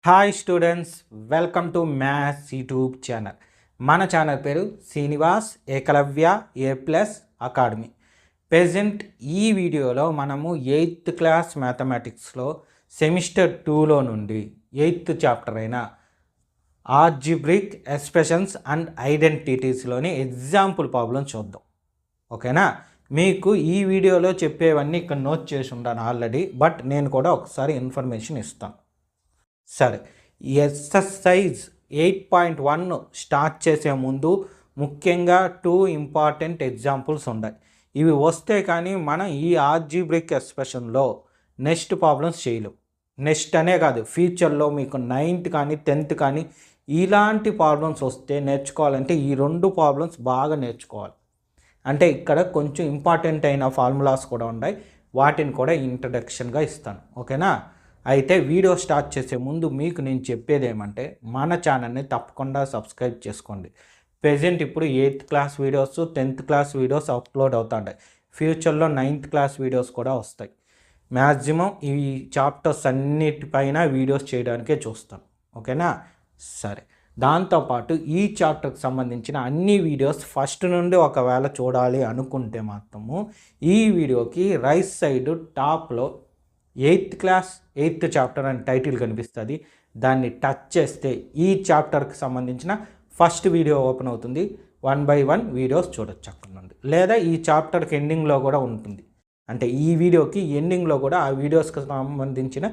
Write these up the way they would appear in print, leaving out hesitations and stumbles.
Hi students, welcome to maths YouTube channel. మన channel పేరు Srinivas Ekalavya A+ academy. Present ఈ వీడియోలో మనము 8th క్లాస్ మ్యాథమెటిక్స్లో సెమిస్టర్ 2లో నుండి 8th చాప్టర్ అయిన ఆల్జీబ్రిక్ ఎక్స్ప్రెషన్స్ అండ్ ఐడెంటిటీస్లోని ఎగ్జాంపుల్ ప్రాబ్లం చూద్దాం. ఓకేనా? మీకు ఈ వీడియోలో చెప్పేవన్నీ ఇక్కడ నోట్ చేసి ఉంటాను ఆల్రెడీ, బట్ నేను కూడా ఒకసారి ఇన్ఫర్మేషన్ ఇస్తాను. సరే, ఎక్సర్సైజ్ 8.1 స్టార్ట్ చేసే ముందు ముఖ్యంగా 2 ఇంపార్టెంట్ ఎగ్జాంపుల్స్ ఉన్నాయి. ఇవి వస్తే కానీ మనం ఈ ఆల్జీబ్రిక్ ఎక్స్ప్రెషన్లో నెక్స్ట్ ప్రాబ్లమ్స్ చేయలేం. నెక్స్ట్ అనే కాదు, ఫ్యూచర్లో మీకు 9th కానీ 10th కానీ ఇలాంటి ప్రాబ్లమ్స్ వస్తే నేర్చుకోవాలంటే ఈ 2 ప్రాబ్లమ్స్ బాగా నేర్చుకోవాలి. అంటే ఇక్కడ కొంచెం ఇంపార్టెంట్ అయిన ఫార్ములాస్ కూడా ఉన్నాయి, వాటిని కూడా ఇంట్రడక్షన్గా ఇస్తాను. ఓకేనా? అయితే వీడియో స్టార్ట్ చేసే ముందు మీకు నేను చెప్పేది ఏమంటే, మన ఛానల్ని తప్పకుండా సబ్స్క్రైబ్ చేసుకోండి. ప్రెజెంట్ ఇప్పుడు 8th class videos, 10th class videos upload అవుతుంటాయి. ఫ్యూచర్లో 9th క్లాస్ వీడియోస్ కూడా వస్తాయి. మ్యాక్సిమం ఈ చాప్టర్స్ అన్నిటిపైన వీడియోస్ చేయడానికే చూస్తాను. ఓకేనా? సరే, దాంతోపాటు ఈ చాప్టర్కి సంబంధించిన అన్ని వీడియోస్ ఫస్ట్ నుండి ఒకవేళ చూడాలి అనుకుంటే మాత్రము ఈ వీడియోకి రైట్ సైడ్ టాప్లో 8th క్లాస్ 8th చాప్టర్ అని టైటిల్ కనిపిస్తుంది. దాన్ని టచ్ చేస్తే ఈ చాప్టర్కి సంబంధించిన ఫస్ట్ వీడియో ఓపెన్ అవుతుంది. 1 by 1 వీడియోస్ చూడొచ్చు అక్కడ నుండి. లేదా ఈ చాప్టర్కి ఎండింగ్లో కూడా ఉంటుంది. అంటే ఈ వీడియోకి ఎండింగ్లో కూడా ఆ వీడియోస్కి సంబంధించిన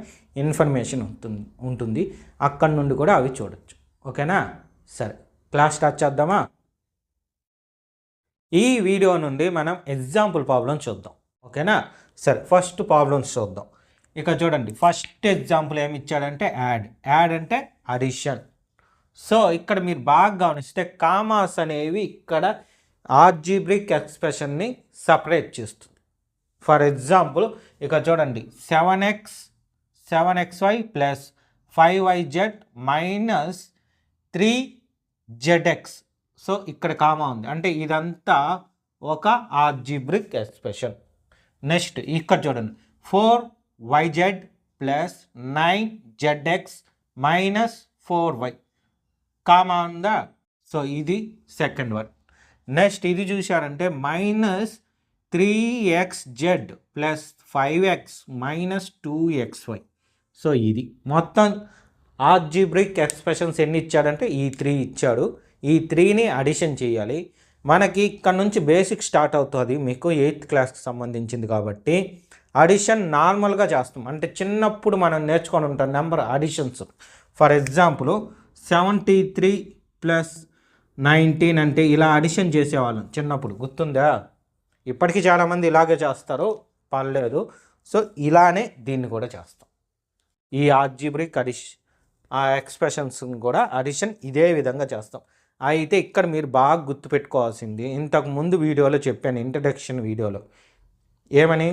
ఇన్ఫర్మేషన్ ఉంటుంది. అక్కడ నుండి కూడా అవి చూడొచ్చు. ఓకేనా? సరే, క్లాస్ స్టార్ట్ చేద్దామా? ఈ వీడియో నుండి మనం ఎగ్జాంపుల్ ప్రాబ్లం చూద్దాం. ఓకేనా? సరే, ఫస్ట్ ప్రాబ్లమ్స్ చూద్దాం. ఇక చూడండి, ఫస్ట్ ఎగ్జాంపుల్ ఏమి ఇచ్చాడంటే యాడ్ అంటే అడిషన్. సో ఇక్కడ మీరు బాగా గమనిస్తే కామాస్ అనేవి ఇక్కడ ఆల్జీబ్రిక్ ఎక్స్ప్రెషన్ని సపరేట్ చేస్తుంది. ఫర్ ఎగ్జాంపుల్ ఇక చూడండి, 7xy plus 5yz minus 3zx. So ఇక్కడ కామా ఉంది, అంటే ఇదంతా ఒక ఆల్జీబ్రిక్ ఎక్స్ప్రెషన్. నెక్స్ట్ ఇక్కడ చూడండి, 4yz plus 9zx minus 4y comma ఉందా? సో ఇది సెకండ్ వన్. నెక్స్ట్ ఇది చూశారంటే minus 3xz plus 5x minus 2xy. So ఇది మొత్తం ఆల్జీబ్రిక్ ఎక్స్ప్రెషన్స్ ఎన్ని ఇచ్చాడంటే ఈ 3 ఇచ్చాడు. ఈ 3ని అడిషన్ చేయాలి. మనకి ఇక్కడ నుంచి బేసిక్ స్టార్ట్ అవుతుంది, మీకు 8th క్లాస్కి సంబంధించింది కాబట్టి అడిషన్ నార్మల్గా చేస్తాం. అంటే చిన్నప్పుడు మనం నేర్చుకొని ఉంటాం number additions. For example 73 plus 19 అంటే ఇలా అడిషన్ చేసేవాళ్ళం చిన్నప్పుడు, గుర్తుందా? ఇప్పటికీ చాలామంది ఇలాగే చేస్తారు, పర్లేదు. సో ఇలానే దీన్ని కూడా చేస్తాం. ఈ ఆల్జీబ్రిక్ ఆ ఎక్స్ప్రెషన్స్ కూడా అడిషన్ ఇదే విధంగా చేస్తాం. అయితే ఇక్కడ మీరు బాగా గుర్తుపెట్టుకోవాల్సింది, ఇంతకు ముందు వీడియోలో చెప్పాను, ఇంట్రడక్షన్ వీడియోలో ఏమని,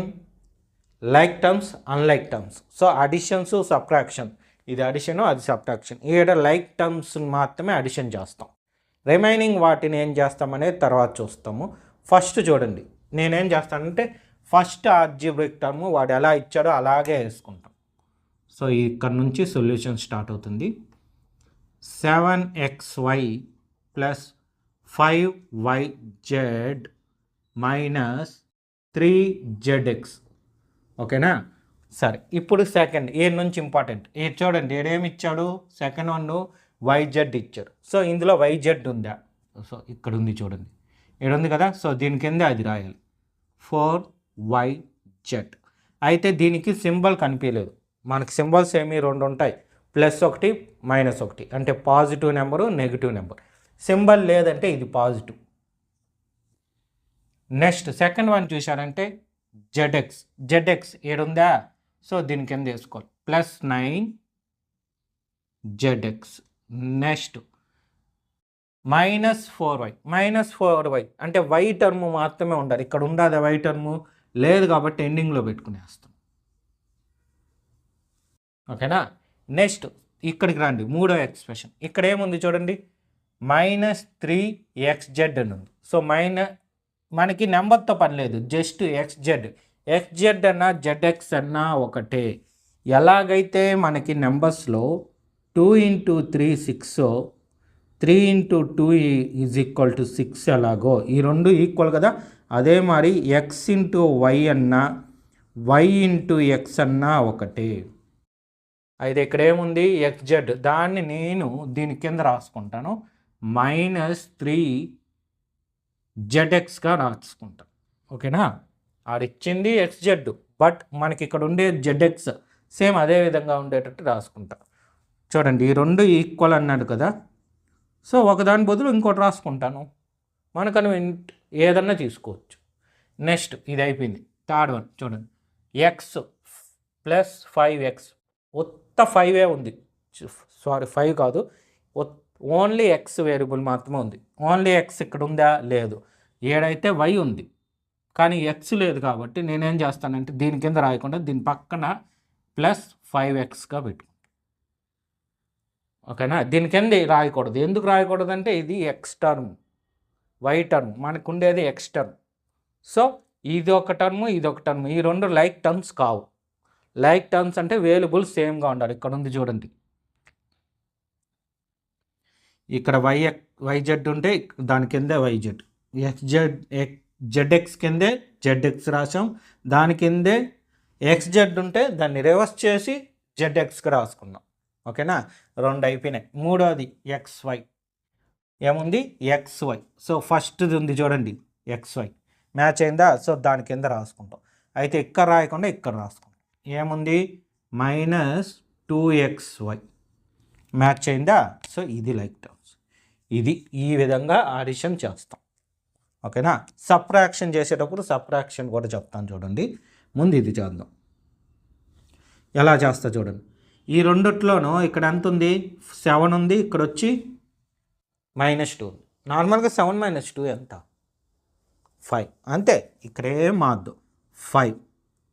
like terms unlike terms. So additions subtraction, ఇది అడిషన్ అది సబ్ట్రాక్షన్. ఈడ లైక్ టర్మ్స్ మాత్రమే అడిషన్ చేస్తాం, రిమైనింగ్ వాటిని ఏం చేస్తామనేది తర్వాత చూస్తాము. ఫస్ట్ చూడండి, నేనేం చేస్తానంటే ఫస్ట్ ఆల్జీబ్రిక్ టర్మ్ వాడు ఎలా ఇచ్చాడో అలాగే వేసుకుంటాం. సో ఇక్కడ నుంచి సొల్యూషన్ స్టార్ట్ అవుతుంది. 7xy plus 5yz minus 3zx. ఓకేనా? సరే, ఇప్పుడు సెకండ్ ఏ నుంచి ఇంపార్టెంట్, ఏ చూడండి ఏడేమి ఇచ్చాడు, సెకండ్ వన్ yz ఇచ్చాడు. సో ఇందులో yz ఉందా? సో ఇక్కడ ఉంది చూడండి, ఏడుంది కదా. సో దీని కింద అది రాయాలి, 4yz. అయితే దీనికి సింబల్ కనిపించలేదు మనకి. సింబల్స్ ఏమి 2 ఉంటాయి, +1 -1, అంటే positive number negative number. Symbol లేదంటే ఇది పాజిటివ్. నెక్స్ట్ సెకండ్ వన్ చూశారంటే zx ఏడుందా? సో దీని కింద వేసుకోవాలి, +9zx. నెక్స్ట్ -4y అంటే y టర్మ్ మాత్రమే ఉండాలి. ఇక్కడ ఉండాలి y టర్ము, లేదు కాబట్టి ఎండింగ్లో పెట్టుకునేస్తాం. ఓకేనా? నెక్స్ట్ ఇక్కడికి రండి, మూడో ఎక్స్ప్రెషన్. ఇక్కడ ఏముంది చూడండి, -3xz అని ఉంది. సో మనకి నెంబర్తో పని లేదు, జస్ట్ xz అన్నా zx అన్నా ఒకటే. ఎలాగైతే మనకి నెంబర్స్లో 2 into 3 6, 3 into 2 is equal to 6 ఎలాగో ఈ రెండు ఈక్వల్ కదా. అదే మరి ఎక్స్ ఇంటూ వై అన్నా వై ఇంటూ ఎక్స్ అన్నా ఒకటే. అయితే ఇక్కడ ఏముంది ఎక్స్జెడ్, దాన్ని నేను దీని కింద రాసుకుంటాను -3 ZXగా రాసుకుంటాను. ఓకేనా, ఆడిచ్చింది ఎక్స్జెడ్, బట్ మనకి ఇక్కడ ఉండే ZX సేమ్ అదే విధంగా ఉండేటట్టు రాసుకుంటా. చూడండి ఈ రెండు ఈక్వల్ అన్నాడు కదా, సో ఒకదాని బదులు ఇంకోటి రాసుకుంటాను. మనకను ఏదన్నా తీసుకోవచ్చు. నెక్స్ట్ ఇది అయిపోయింది. థర్డ్ వన్ చూడండి, ఎక్స్ ప్లస్ 5x. ఉత్త 5 ఉంది, సారీ 5 కాదు, ఓన్లీ ఎక్స్ వేరియబుల్ మాత్రమే ఉంది. ఓన్లీ ఎక్స్ ఇక్కడ ఉందా, లేదు. ఏడైతే వై ఉంది కానీ ఎక్స్ లేదు కాబట్టి నేనేం చేస్తానంటే దీని కింద రాయకుండా దీని పక్కన ప్లస్ 5xగా పెట్టుకుంటాను. ఓకేనా, దీని కింద రాయకూడదు. ఎందుకు రాయకూడదు అంటే ఇది ఎక్స్ టర్మ్, వై టర్మ్, మనకు ఉండేది ఎక్స్ టర్మ్. సో ఇది ఒక టర్మ్, ఇది ఒక టర్మ్, ఈ రెండు లైక్ టర్మ్స్ కావు. లైక్ టర్మ్స్ అంటే వేరియబుల్ సేమ్గా ఉండాలి. ఇక్కడ ఉంది చూడండి, ఇక్కడ వైజెడ్ ఉంటే దాని కిందే వైజెడ్, జెడ్ఎక్స్ కిందే జెడ్ఎక్స్ రాసాం, దాని కిందే ఎక్స్జెడ్ ఉంటే దాన్ని రివర్స్ చేసి జెడ్ఎక్స్కి రాసుకున్నాం. ఓకేనా, రెండు అయిపోయినాయి. మూడోది XY, ఏముంది XY. సో ఫస్ట్ది ఉంది చూడండి XY, మ్యాచ్ అయిందా, సో దాని కింద రాసుకుంటాం. అయితే ఇక్కడ రాయకుండా ఇక్కడ రాసుకుంటాం. ఏముంది -2XY, మ్యాచ్ అయిందా. సో ఇది లైక్ టర్మ్స్. ఇది ఈ విధంగా ఆడిషన్ చేస్తాం. ఓకేనా, సబ్ట్రాక్షన్ చేసేటప్పుడు సబ్ట్రాక్షన్ కూడా చెప్తాను చూడండి. ముందు ఇది చేద్దాం, ఎలా చేస్తా చూడండి. ఈ రెండిట్లోనూ ఇక్కడ ఎంత ఉంది, 7 ఉంది, ఇక్కడ వచ్చి -2 ఉంది. నార్మల్గా 7 - 2 ఎంత, 5 అంతే. ఇక్కడేం మాద్దు 5.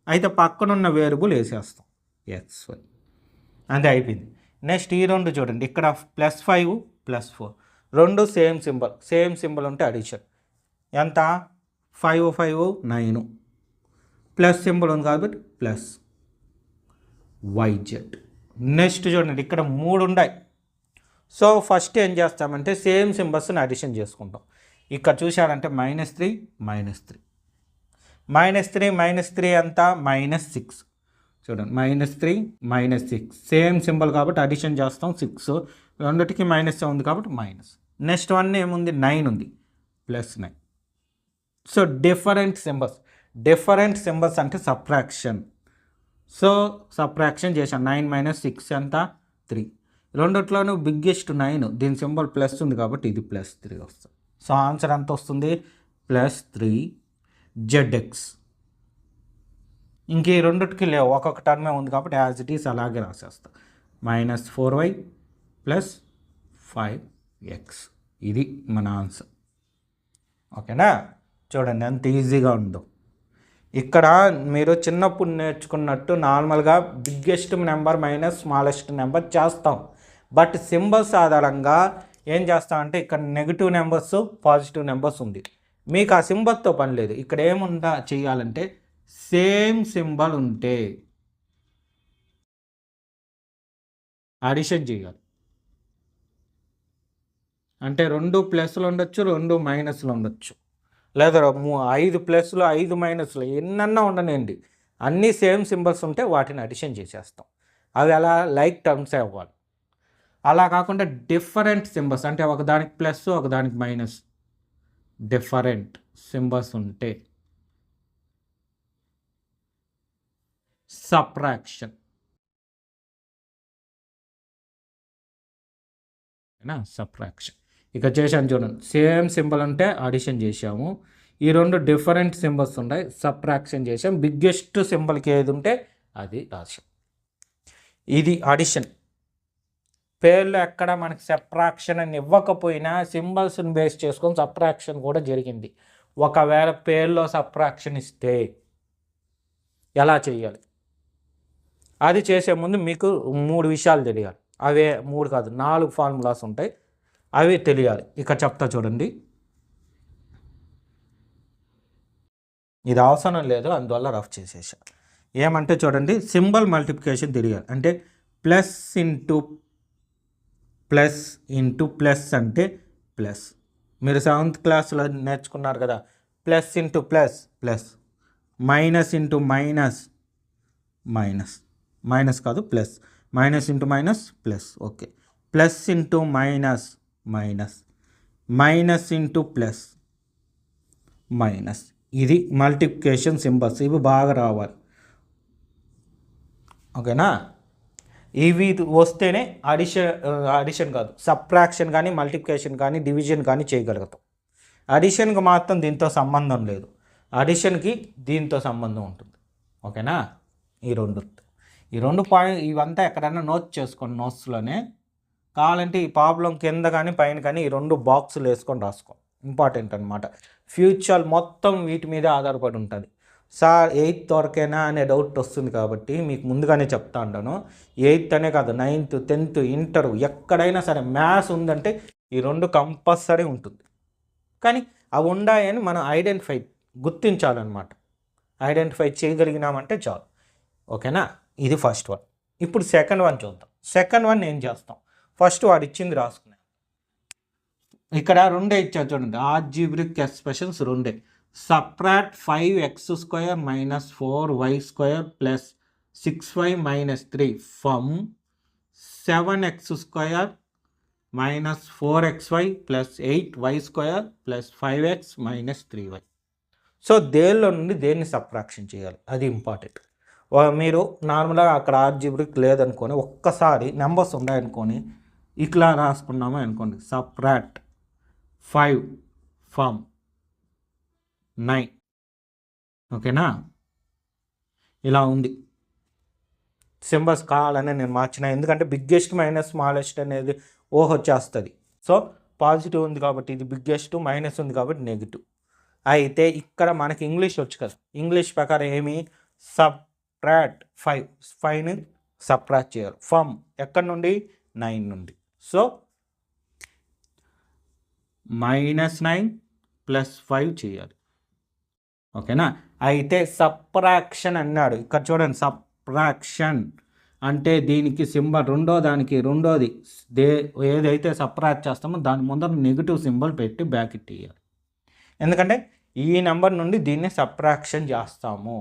అయితే పక్కనున్న వేరియబుల్ వేసేస్తాం XY, అంతే అయిపోయింది. నెక్స్ట్ ఈ రెండు చూడండి, ఇక్కడ +5 +4 రెండు సేమ్ సింబల్, సేమ్ సింబల్ ఉంటే అడిషన్ ఎంత, 5 5 9, ప్లస్ సింబల్ ఉంది కాబట్టి ప్లస్ YZ. నెక్స్ట్ చూడండి ఇక్కడ 3 ఉన్నాయి. సో ఫస్ట్ ఏం చేస్తామంటే సేమ్ సింబల్స్ని అడిషన్ చేసుకుంటాం. ఇక్కడ చూశారంటే -3 -3 -3 ఎంత, -6. చూడండి -3 -6 సేమ్ సింబల్ కాబట్టి అడిషన్ చేస్తాం. 6 రెండిటికి మైనస్ ఉంది కాబట్టి మైనస్. నెక్స్ట్ వన్ ఏముంది, 9 ఉంది, +9. సో డిఫరెంట్ సింబల్స్ అంటే సబ్ట్రాక్షన్. సో సబ్ట్రాక్షన్ చేశాను. 9 - 6 ఎంత, 3. రెండిట్లోనూ బిగ్గెస్ట్ 9, దీని సింబల్ ప్లస్ ఉంది కాబట్టి ఇది +3 వస్తుంది. సో ఆన్సర్ ఎంత వస్తుంది, +3 ZX. ఇంక ఈ రెండిటికి లేవు, ఒక్కొక్క టర్మే ఉంది కాబట్టి యాజ్ ఇట్ ఈస్ అలాగే రాసేస్తా. -4y + 5x, ఇది మన ఆన్సర్. ఓకేనా, చూడండి ఎంత ఈజీగా ఉందో. ఇక్కడ మీరు చిన్నప్పుడు నేర్చుకున్నట్టు నార్మల్గా biggest number minus smallest number చేస్తాం. బట్ సింబల్స్ ఆధారంగా ఏం చేస్తామంటే ఇక్కడ నెగిటివ్ నెంబర్స్, పాజిటివ్ నెంబర్స్ ఉంది. మీకు ఆ సింబల్తో పని లేదు. ఇక్కడ ఏముందా చేయాలంటే సేమ్ సింబల్ ఉంటే అడిషన్ చేయాలి. అంటే 2 ప్లస్లు ఉండొచ్చు, 2 మైనస్లు ఉండొచ్చు, లేదా 5 ప్లస్లు 5 మైనస్లు ఎన్నన్నా ఉండనండి. అన్నీ సేమ్ సింబల్స్ ఉంటే వాటిని అడిషన్ చేసేస్తాం. అవి అలా లైక్ టర్మ్సే అవ్వాలి. అలా కాకుండా డిఫరెంట్ సింబల్స్ అంటే ఒకదానికి ప్లస్ ఒకదానికి మైనస్ డిఫరెంట్ సింబల్స్ ఉంటే సబ్ట్రాక్షన్. సబ్ట్రాక్షన్ ఇక చేశాను చూడండి. సేమ్ సింబల్ అంటే అడిషన్ చేసాము. ఈ రెండు డిఫరెంట్ సింబల్స్ ఉంటాయి, సబ్ట్రాక్షన్ చేసాం. బిగ్గెస్ట్ సింబల్కి ఏది ఉంటే అది రాసాం. ఇది అడిషన్. పేర్లు ఎక్కడ మనకి సబ్ట్రాక్షన్ అని ఇవ్వకపోయినా సింబల్స్ని బేస్ చేసుకొని సబ్ట్రాక్షన్ కూడా జరిగింది. ఒకవేళ పేర్లో సబ్ట్రాక్షన్ ఇస్తే ఎలా చేయాలి అది చేసే ముందు మీకు 3 విషయాలు తెలియాలి. అవే 3 కాదు 4 ఫార్ములాస్ ఉంటాయి, అవి తెలియాలి. ఇక చెప్తా చూడండి. ఇది అవసరం లేదు, అందువల్ల రఫ్ చేసేసా. ఏమంటే చూడండి, సింబల్ మల్టిప్లికేషన్ తెలియాలి. అంటే +× ప్లస్ ఇంటూ ప్లస్ అంటే ప్లస్. మీరు 7th క్లాస్లో నేర్చుకున్నారు కదా, plus into plus plus, minus into minus minus, minus కాదు plus, minus into minus plus. Okay, plus into minus minus, minus into plus minus. ఇది మల్టిప్లికేషన్ సింబల్స్, ఇవి బాగా రావాలి. ఓకేనా, ఇవి వస్తేనే అడిషన్ కాదు సబ్ట్రాక్షన్ కానీ మల్టిప్లికేషన్ కానీ డివిజన్ కానీ చేయగలుగుతాం. అడిషన్కి మాత్రం దీంతో సంబంధం లేదు, అడిషన్కి దీంతో సంబంధం ఉంటుంది. ఓకేనా, ఈ రెండు పాయింట్ ఇవంతా ఎక్కడైనా నోట్ చేసుకోండి, నోట్స్లోనే. కావాలంటే ఈ ప్రాబ్లం కింద కానీ పైన కానీ ఈ 2 బాక్సులు వేసుకొని రాసుకో, ఇంపార్టెంట్ అనమాట. ఫ్యూచర్ మొత్తం వీటి మీద ఆధారపడి ఉంటుంది. సార్ 8th వరకేనా అనే డౌట్ వస్తుంది కాబట్టి మీకు ముందుగానే చెప్తా ఉంటాను. 8th అనే కాదు, 9th 10th ఇంటర్ ఎక్కడైనా సరే మ్యాథ్స్ ఉందంటే ఈ 2 కంపల్సరీ ఉంటుంది. కానీ అవి ఉన్నాయని మనం గుర్తించాలన్నమాట. ఐడెంటిఫై చేయగలిగినామంటే చాలు. ఓకేనా, ఇది ఫస్ట్ వన్. ఇప్పుడు సెకండ్ వన్ చూద్దాం. సెకండ్ వన్ ఏం చేస్తాం, ఫస్ట్ వాడు ఇచ్చింది రాసుకున్నాం. ఇక్కడ 2 ఇచ్చారు చూడండి, algebraic expressions 2. Subtract 5x² - 4y² + 6y - 3 from 7x² - 4xy + 8y² + 5x - 3y. So దేనిలో నుండి దేన్ని సబ్ట్రాక్షన్ చేయాలి, అది ఇంపార్టెంట్. మీరు నార్మల్గా అక్కడ ఆల్జీబ్రిక్ లేదనుకొని ఒక్కసారి నెంబర్స్ ఉన్నాయనుకొని ఇట్లా రాసుకున్నాము అనుకోండి, సబ్ట్రాక్ట్ 5 ఫ్రమ్ 9. ఓకేనా, ఇలా ఉంది. సింబల్స్ కావాలని నేను మార్చిన, ఎందుకంటే బిగ్గెస్ట్ మైనస్ స్మాలెస్ట్ అనేది వచ్చేస్తుంది. సో పాజిటివ్ ఉంది కాబట్టి ఇది బిగ్గెస్ట్, మైనస్ ఉంది కాబట్టి నెగిటివ్. అయితే ఇక్కడ మనకి ఇంగ్లీష్ వచ్చు కదా, ఇంగ్లీష్ ప్రకారం ఏమి సబ్ట్రాక్ట్ 5ని సబ్ట్రాక్ట్ చేయాలి ఫ్రమ్ ఎక్కడి నుండి 9 నుండి. సో -9 + 5 చేయాలి. ఓకేనా, అయితే సబ్ట్రాక్షన్ అన్నాడు ఇక్కడ చూడండి. సబ్ట్రాక్షన్ అంటే దీనికి సింబల్ రెండోది ఏదైతే సబ్ట్రాక్ట్ చేస్తామో దాని ముందర నెగిటివ్ సింబల్ పెట్టి బ్రాకెట్ ఇవ్వాలి. ఎందుకంటే ఈ నెంబర్ నుండి దీన్ని సబ్ట్రాక్షన్ చేస్తాము.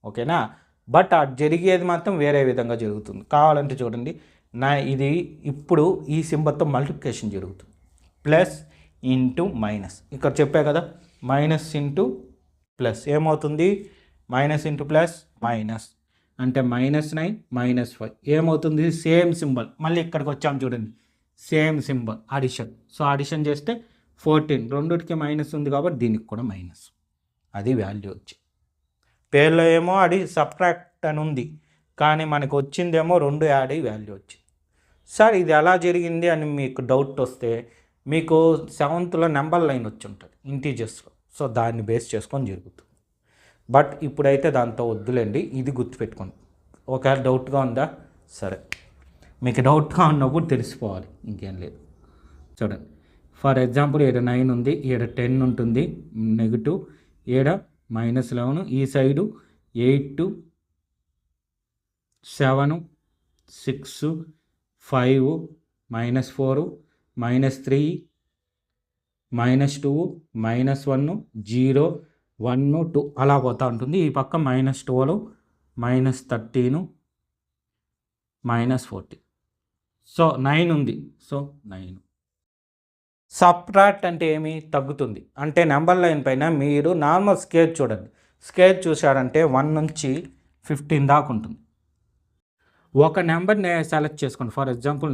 ఓకేనా, బట్ అది జరిగేది మాత్రం వేరే విధంగా జరుగుతుంది. కావాలంటే చూడండి, ఇది ఇప్పుడు ఈ సింబల్తో మల్టిప్లికేషన్ జరుగుతుంది. ప్లస్ ఇంటూ మైనస్, ఇక్కడ చెప్పా కదా, మైనస్ ఇంటూ ప్లస్ ఏమవుతుంది, మైనస్ ఇంటూ ప్లస్ మైనస్ అంటే -9 - 5 ఏమవుతుంది, సేమ్ సింబల్. మళ్ళీ ఇక్కడికి వచ్చాము చూడండి, same symbol addition. So addition చేస్తే 14, రెండుటికి మైనస్ ఉంది కాబట్టి దీనికి కూడా మైనస్. అది వాల్యూ వచ్చి పేర్లో ఏమో సబ్ట్రాక్ట్ అని ఉంది, కానీ మనకు వచ్చిందేమో 2 యాడ్ అయ్యి వాల్యూ వచ్చింది. సార్ ఇది ఎలా జరిగింది అని మీకు డౌట్ వస్తే, మీకు 7th నెంబర్ లైన్ వచ్చి ఉంటుంది ఇంటీజర్స్లో. సో దాన్ని బేస్ చేసుకొని జరుగుతుంది. బట్ ఇప్పుడైతే దాంతో వద్దులేండి, ఇది గుర్తుపెట్టుకోండి. ఒకవేళ డౌట్గా ఉందా, సరే మీకు డౌట్గా ఉన్నప్పుడు తెలిసిపోవాలి, ఇంకేం లేదు. చూడండి, ఫర్ ఎగ్జాంపుల్ ఈడ 9 ఉంది, ఈడ 10 ఉంటుంది నెగిటివ్, ఈడ -11, ఈ సైడు 8 7 6 5 -4 -3 -2 -1 0 1 2 అలా పోతూ ఉంటుంది. ఈ పక్క -12 -13 -14. సో 9 ఉంది, సో 9. సబ్ట్రాక్ట్ అంటే ఏమి, తగ్గుతుంది. అంటే నెంబర్ లైన్ పైన మీరు నార్మల్ స్కేల్ చూడండి, స్కేల్ చూశారంటే 1 నుంచి 15 దాకా ఉంటుంది. ఒక నెంబర్ని సెలెక్ట్ చేసుకోండి, ఫర్ ఎగ్జాంపుల్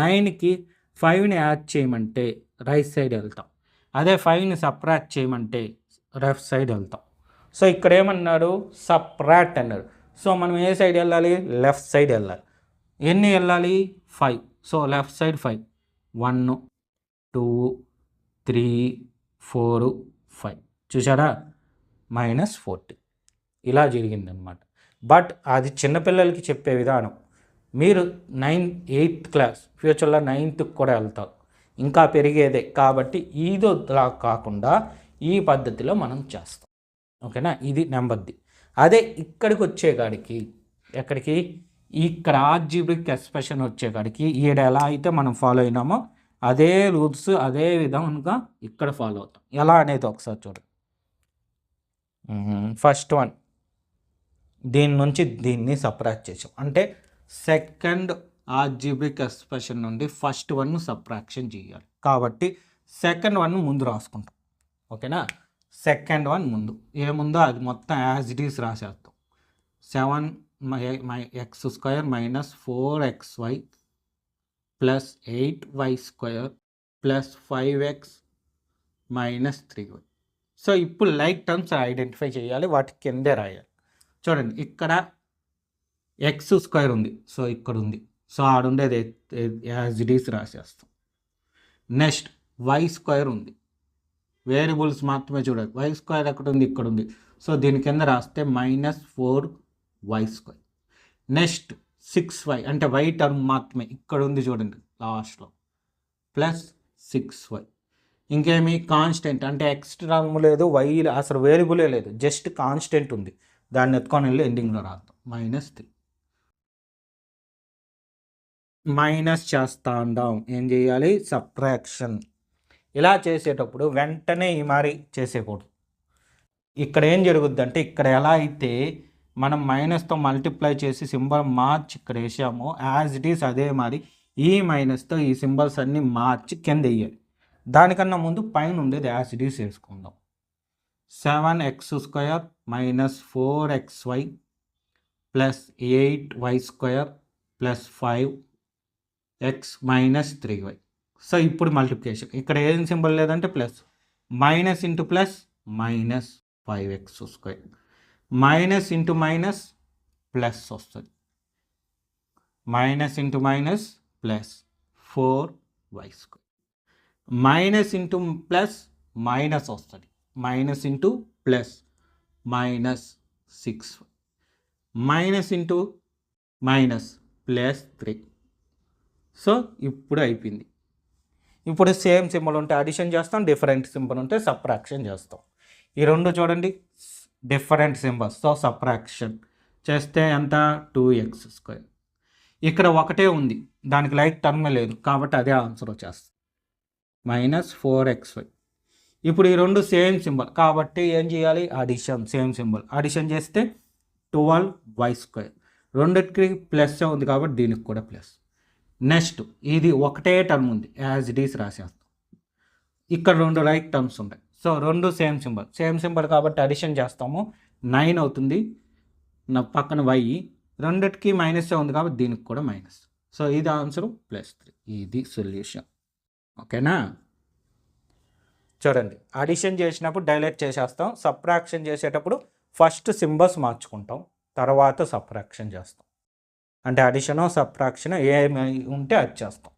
9కి 5ని యాడ్ చేయమంటే రైట్ సైడ్ వెళ్తాం, అదే 5ని సబ్ట్రాక్ట్ చేయమంటే లెఫ్ట్ సైడ్ వెళ్తాం. సో ఇక్కడ ఏమన్నాడు, సబ్ట్రాక్ట్ అన్నాడు. సో మనం ఏ సైడ్ వెళ్ళాలి, లెఫ్ట్ సైడ్ వెళ్ళాలి. ఎన్ని వెళ్ళాలి, 5. సో లెఫ్ట్ సైడ్ 5, 1 2 3 4 5 చూసారా, -40 ఇలా జరిగిందనమాట. బట్ అది చిన్నపిల్లలకి చెప్పే విధానం. మీరు 8th క్లాస్, ఫ్యూచర్లో 9th కూడా వెళ్తారు, ఇంకా పెరిగేదే కాబట్టి ఇదిలా కాకుండా ఈ పద్ధతిలో మనం చేస్తాం. ఓకేనా, ఇది నెంబర్ది. అదే ఇక్కడికి వచ్చేకాడికి, ఎక్కడికి, ఇక్కడ ఆల్జీబ్రిక్ ఎక్స్ప్రెషన్ వచ్చేకాడికి ఈడ ఎలా అయితే మనం ఫాలో అయినామో అదే రూల్స్ అదే విధంగా ఇక్కడ ఫాలో అవుతాం. ఎలా అనేది ఒకసారి చూడండి. ఫస్ట్ వన్ దీని నుంచి దీన్ని సపరేట్ చేసాం అంటే సెకండ్ ఆల్జీబ్రిక్ ఎక్స్ప్రెషన్ నుండి ఫస్ట్ వన్ సబ్ట్రాక్షన్ చేయాలి. కాబట్టి సెకండ్ వన్ ముందు రాసుకుంటాం. ఓకేనా, సెకండ్ వన్ ముందు ఏముందో అది మొత్తం యాజ్ ఇట్ ఈస్ రాసేస్తాం. 7x² minus 4xy plus 8y² plus 5x minus 3y. So ఇప్పుడు లైక్ టర్మ్స్ ఐడెంటిఫై చేయాలి, వాటి కిందే రాయాలి. చూడండి ఇక్కడ x² ఉంది, సో ఇక్కడ ఉంది, సో ఆడుండేది యాజ్ ఇట్ ఈస్ రాసేస్తాం. నెక్స్ట్ y² ఉంది, వేరియబుల్స్ మాత్రమే చూడాలి. y² ఎక్కడ ఉంది, ఇక్కడ ఉంది, సో దీని కింద రాస్తే మైనస్ 4y². నెక్స్ట్ 6y అంటే y టర్మ్ మాత్రమే ఇక్కడ ఉంది చూడండి లాస్ట్లో, ప్లస్ 6y. ఇంకేమి కాన్స్టెంట్ అంటే ఎక్స్ టర్మ్ లేదు, y అసలు వేరియబులే లేదు, జస్ట్ కాన్స్టెంట్ ఉంది, దాన్ని ఎత్తుకొని వెళ్ళి ఎండింగ్లో రాస్తాం -3. మైనస్ చేస్తా ఉండాం, ఏం చేయాలి, సబ్ట్రాక్షన్. ఇలా చేసేటప్పుడు వెంటనే ఈ మరి చేసేకూడదు. ఇక్కడ ఏం జరుగుద్ది అంటే ఇక్కడ ఎలా అయితే మనం మైనస్తో మల్టిప్లై చేసి సింబల్ మార్చి ఇక్కడ వేసామో యాజ్ ఇట్ ఈస్ అదే మరి ఈ మైనస్తో ఈ సింబల్స్ అన్నీ మార్చి కింద వేయాలి. దానికన్నా ముందు పైన ఉండేది యాజ్ ఇట్ ఈస్ వేసుకుందాం. 7x² minus 4xy plus 8y² plus 5x minus 3y. So ఇప్పుడు మల్టిప్లికేషన్ ఇక్కడ ఏం సింబల్ లేదంటే plus, minus into plus minus 5x², minus into minus plus వస్తుంది, minus into minus plus 4y², minus into plus minus వస్తుంది, minus into plus minus 6y, minus into minus plus 3. So ఇప్పుడు అయిపోయింది. ఇప్పుడు same symbol ఉంటే addition చేస్తాం, different symbol ఉంటే subtraction చేస్తాం. ఈ రెండు చూడండి డిఫరెంట్ సింబల్స్, సో సబ్ట్రాక్షన్ చేస్తే ఎంత 2x². ఇక్కడ ఒకటే ఉంది, దానికి లైక్ టర్మే లేదు కాబట్టి అదే ఆన్సర్ వచ్చేస్తుంది, మైనస్ 4xy. ఇప్పుడు ఈ రెండు సేమ్ సింబల్ కాబట్టి ఏం చేయాలి, అడిషన్, సేమ్ సింబల్ అడిషన్ చేస్తే 12y². రెండిటికి ప్లస్ ఉంది కాబట్టి దీనికి కూడా ప్లస్. నెక్స్ట్ ఇది ఒకటే టర్మ్ ఉంది, యాజ్ ఇట్ ఈస్ రాసేస్తాం. ఇక్కడ రెండు రైట్ టర్మ్స్ ఉంటాయి, సో రెండు సేమ్ సింబల్ కాబట్టి అడిషన్ చేస్తాము, 9 అవుతుంది. నా పక్కన y, రెండిటికి మైనస్ ఉంది కాబట్టి దీనికి కూడా మైనస్. సో ఇది ఆన్సర్ +3. ఇది సొల్యూషన్. ఓకేనా, చూడండి అడిషన్ చేసినప్పుడు డైలెట్ చేసేస్తాం, సబ్ట్రాక్షన్ చేసేటప్పుడు ఫస్ట్ సింబల్స్ మార్చుకుంటాం, తర్వాత సబ్ట్రాక్షన్ చేస్తాం. అంటే అడిషనో సబ్ట్రాక్షన్ ఏమి ఉంటే అది చేస్తాం.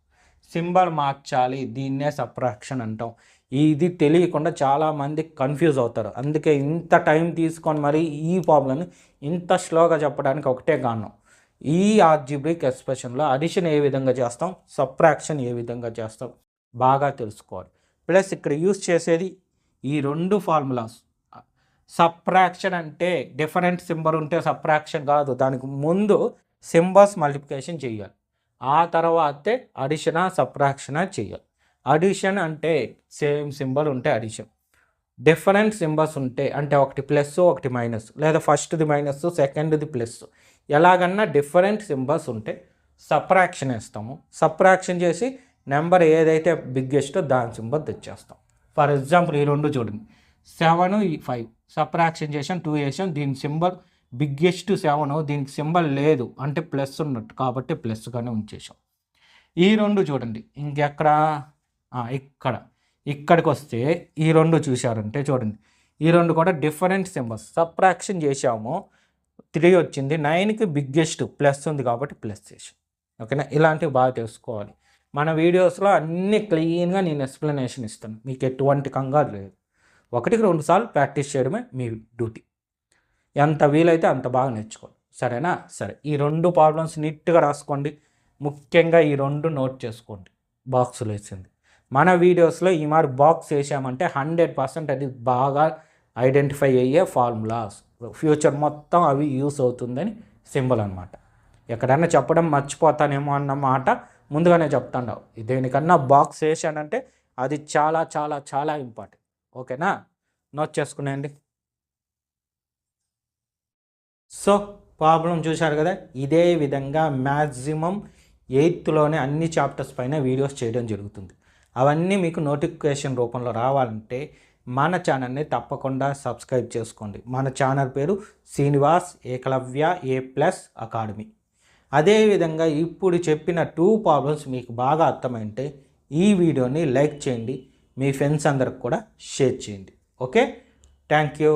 సింబల్ మార్చాలి, దీన్నే సబ్ట్రాక్షన్ అంటాం. ఇది తెలియకుండా చాలామంది కన్ఫ్యూజ్ అవుతారు. అందుకే ఇంత టైం తీసుకొని మరి ఈ ప్రాబ్లమ్ని ఇంత స్లోగా చెప్పడానికి ఒకటే కారణం. ఈ ఆల్జీబ్రిక్ ఎక్స్ప్రెషన్లో అడిషన్ ఏ విధంగా చేస్తాం, సబ్ట్రాక్షన్ ఏ విధంగా చేస్తాం బాగా తెలుసుకోవాలి. ప్లస్ ఇక్కడ యూస్ చేసేది ఈ రెండు ఫార్ములాస్. సబ్ట్రాక్షన్ అంటే డిఫరెంట్ సింబల్ ఉంటే సబ్ట్రాక్షన్ కాదు, దానికి ముందు సింబల్స్ మల్టిప్లికేషన్ చేయాలి, ఆ తర్వాతే అడిషనా సబ్ట్రాక్షనా చేయాలి. అడిషన్ అంటే సేమ్ సింబల్ ఉంటే అడిషన్, డిఫరెంట్ సింబల్స్ ఉంటే అంటే ఒకటి ప్లస్ ఒకటి మైనస్, లేదా ఫస్ట్ది మైనస్ సెకండ్ది ప్లస్, ఎలాగన్నా డిఫరెంట్ సింబల్స్ ఉంటే సబ్ట్రాక్షన్ వేస్తాము. సబ్ట్రాక్షన్ చేసి నెంబర్ ఏదైతే బిగ్గెస్టో దాని సింబల్ తెచ్చేస్తాం. ఫర్ ఎగ్జాంపుల్ ఈ రెండు చూడండి, 7 5 సబ్ట్రాక్షన్ చేసాం, 2 వేసాం, దీని సింబల్ బిగ్గెస్ట్ 7, దీనికి సింబల్ లేదు అంటే ప్లస్ ఉన్నట్టు కాబట్టి ప్లస్గానే ఉంచేసాం. ఈ రెండు చూడండి ఇంకెక్కడ, ఇక్కడికి వస్తే ఈ రెండు చూశారంటే చూడండి ఈ రెండు కూడా డిఫరెంట్ సింబల్స్. సబ్ట్రాక్షన్ చేసాము, 3 వచ్చింది, 9కి బిగ్గెస్ట్ ప్లస్ ఉంది కాబట్టి ప్లస్ చేసాం. ఓకేనా, ఇలాంటివి బాగా తెలుసుకోవాలి. మన వీడియోస్లో అన్నీ క్లీన్గా నేను ఎక్స్ప్లెనేషన్ ఇస్తాను, మీకు ఎటువంటి కంగారు లేదు. 1కి 2 సార్లు ప్రాక్టీస్ చేయడమే మీ డ్యూటీ. ఎంత వీలైతే అంత బాగా నేర్చుకోండి, సరేనా? సరే, ఈ రెండు ప్రాబ్లమ్స్ నీట్గా రాసుకోండి. ముఖ్యంగా ఈ రెండు నోట్ చేసుకోండి, బాక్సులు వేసింది. మన వీడియోస్లో ఈ మరి బాక్స్ వేసామంటే 100% అది బాగా ఐడెంటిఫై అయ్యే ఫార్ములాస్, ఫ్యూచర్ మొత్తం అవి యూస్ అవుతుందని సింబల్ అనమాట. ఎక్కడన్నా చెప్పడం మర్చిపోతానేమో అన్నమాట ముందుగానే చెప్తాను. దేనికన్నా బాక్స్ వేసానంటే అది చాలా చాలా చాలా ఇంపార్టెంట్. ఓకేనా, నోట్ చేసుకునేయండి. సో ప్రాబ్లం చూశారు కదా, ఇదే విధంగా మ్యాక్సిమం 8థ్లోనే అన్ని చాప్టర్స్ పైన వీడియోస్ చేయడం జరుగుతుంది. అవన్నీ మీకు నోటిఫికేషన్ రూపంలో రావాలంటే మన ఛానల్ని తప్పకుండా సబ్స్క్రైబ్ చేసుకోండి. మన ఛానల్ పేరు శ్రీనివాస్ ఏకలవ్య A+ అకాడమీ. అదేవిధంగా ఇప్పుడు చెప్పిన 2 ప్రాబ్లమ్స్ మీకు బాగా అర్థమైంటే ఈ వీడియోని లైక్ చేయండి, మీ ఫ్రెండ్స్ అందరికి కూడా షేర్ చేయండి. Okay, thank you.